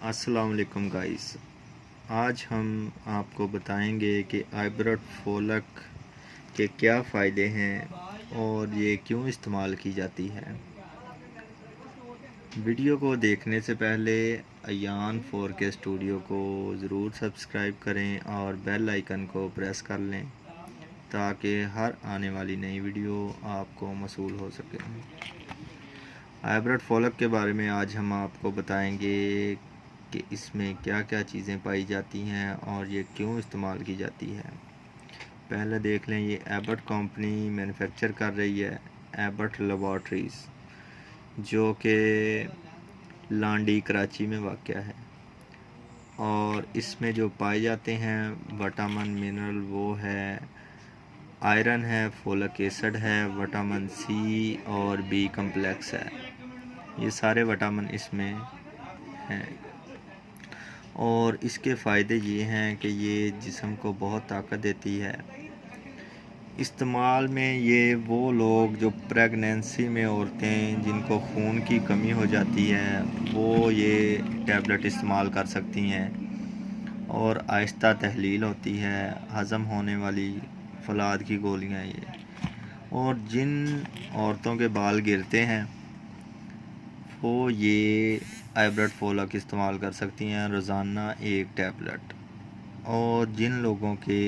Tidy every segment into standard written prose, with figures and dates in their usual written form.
السلام علیکم گائز، آج ہم آپ کو بتائیں گے کہ آئبرٹ فولک کے کیا فائدے ہیں اور یہ کیوں استعمال کی جاتی ہے۔ ویڈیو کو دیکھنے سے پہلے ایان 4K اسٹوڈیو کو ضرور سبسکرائب کریں اور بیل آئیکن کو پریس کر لیں تاکہ ہر آنے والی نئی ویڈیو آپ کو موصول ہو سکے۔ آئبرٹ فولک کے بارے میں آج ہم آپ کو بتائیں گے کہ اس میں کیا کیا چیزیں پائی جاتی ہیں اور یہ کیوں استعمال کی جاتی ہے۔ پہلے دیکھ لیں، یہ ایبٹ کمپنی مینوفیکچر کر رہی ہے، ایبٹ لیبارٹریز، جو کہ لانڈی کراچی میں واقع ہے، اور اس میں جو پائے جاتے ہیں وٹامن منرل وہ ہے آئرن ہے، فولک ایسڈ ہے، وٹامن سی اور بی کمپلیکس ہے۔ یہ سارے وٹامن اس میں ہیں اور اس کے فائدے یہ ہیں کہ یہ جسم کو بہت طاقت دیتی ہے۔ استعمال میں یہ وہ لوگ جو پریگنینسی میں عورتیں جن کو خون کی کمی ہو جاتی ہے وہ یہ ٹیبلٹ استعمال کر سکتی ہیں، اور آہستہ تحلیل ہوتی ہے، ہضم ہونے والی فولاد کی گولیاں یہ۔ اور جن عورتوں کے بال گرتے ہیں وہ یہ آئبرٹ فولک استعمال کر سکتی ہیں، روزانہ ایک ٹیبلٹ۔ اور جن لوگوں کے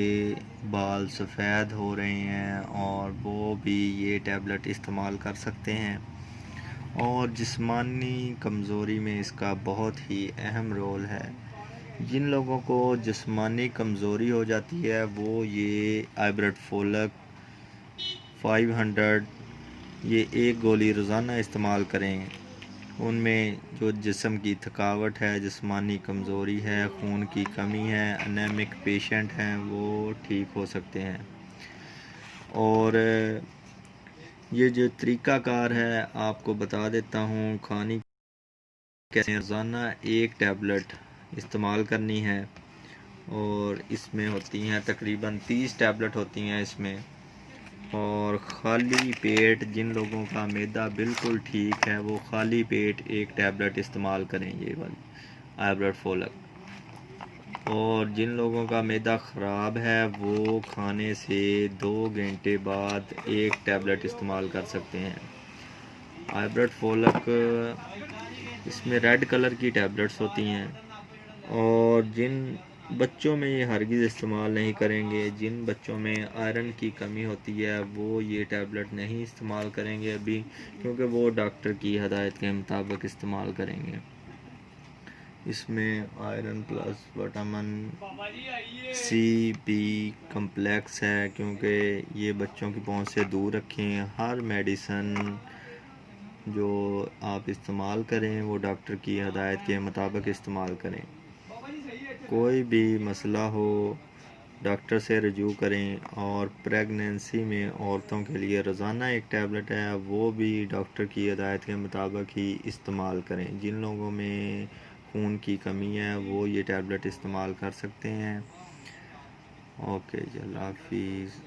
بال سفید ہو رہے ہیں اور وہ بھی یہ ٹیبلٹ استعمال کر سکتے ہیں۔ اور جسمانی کمزوری میں اس کا بہت ہی اہم رول ہے۔ جن لوگوں کو جسمانی کمزوری ہو جاتی ہے وہ یہ آئبرٹ فولک 500 یہ ایک گولی روزانہ استعمال کریں، ان میں جو جسم کی تھکاوٹ ہے، جسمانی کمزوری ہے، خون کی کمی ہے، انیمک پیشنٹ ہیں، وہ ٹھیک ہو سکتے ہیں۔ اور یہ جو طریقہ کار ہے آپ کو بتا دیتا ہوں، کھانے کیسے روزانہ ایک ٹیبلٹ استعمال کرنی ہے، اور اس میں ہوتی ہیں تقریباً 30 ٹیبلٹ ہوتی ہیں اس میں۔ اور خالی پیٹ جن لوگوں کا معدہ بالکل ٹھیک ہے وہ خالی پیٹ ایک ٹیبلٹ استعمال کریں، یہ والی آئبرٹ فولک۔ اور جن لوگوں کا معدہ خراب ہے وہ کھانے سے 2 گھنٹے بعد ایک ٹیبلٹ استعمال کر سکتے ہیں۔ آئبرٹ فولک اس میں ریڈ کلر کی ٹیبلٹس ہوتی ہیں، اور جن بچوں میں یہ ہرگز استعمال نہیں کریں گے، جن بچوں میں آئرن کی کمی ہوتی ہے وہ یہ ٹیبلٹ نہیں استعمال کریں گے ابھی، کیونکہ وہ ڈاکٹر کی ہدایت کے مطابق استعمال کریں گے۔ اس میں iron plus vitamin C B complex ہے، کیونکہ یہ بچوں کی پہنچ سے دور رکھیں۔ ہر میڈیسن جو آپ استعمال کریں وہ ڈاکٹر کی ہدایت کے مطابق استعمال کریں۔ کوئی بھی مسئلہ ہو ڈاکٹر سے رجوع کریں۔ اور پریگنینسی میں عورتوں کے لیے روزانہ ایک ٹیبلٹ ہے، وہ بھی ڈاکٹر کی ہدایت کے مطابق ہی استعمال کریں۔ جن لوگوں میں خون کی کمی ہے وہ یہ ٹیبلٹ استعمال کر سکتے ہیں۔ اوکے جی، اللہ حافظ۔